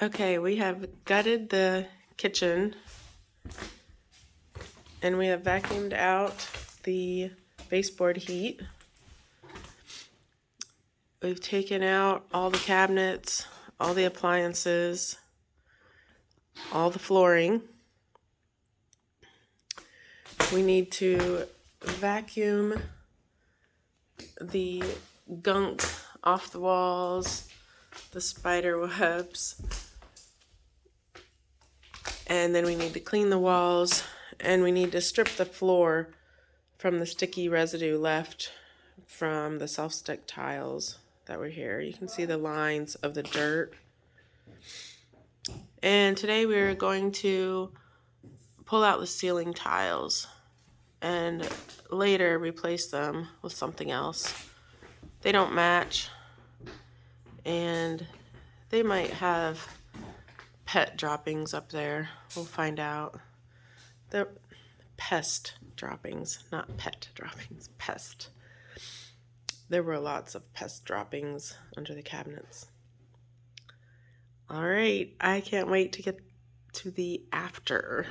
Okay, we have gutted the kitchen and we have vacuumed out the baseboard heat. We've taken out all the cabinets, all the appliances, all the flooring. We need to vacuum the gunk off the walls, the spider webs, and then we need to clean the walls, and we need to strip the floor from the sticky residue left from the self-stick tiles that were here. You can see the lines of the dirt. And today we're going to pull out the ceiling tiles and later replace them with something else. They don't match and they might have pet droppings up there. We'll find out. They're pest droppings, not pet droppings, pest. There were lots of pest droppings under the cabinets. All right, I can't wait to get to the after.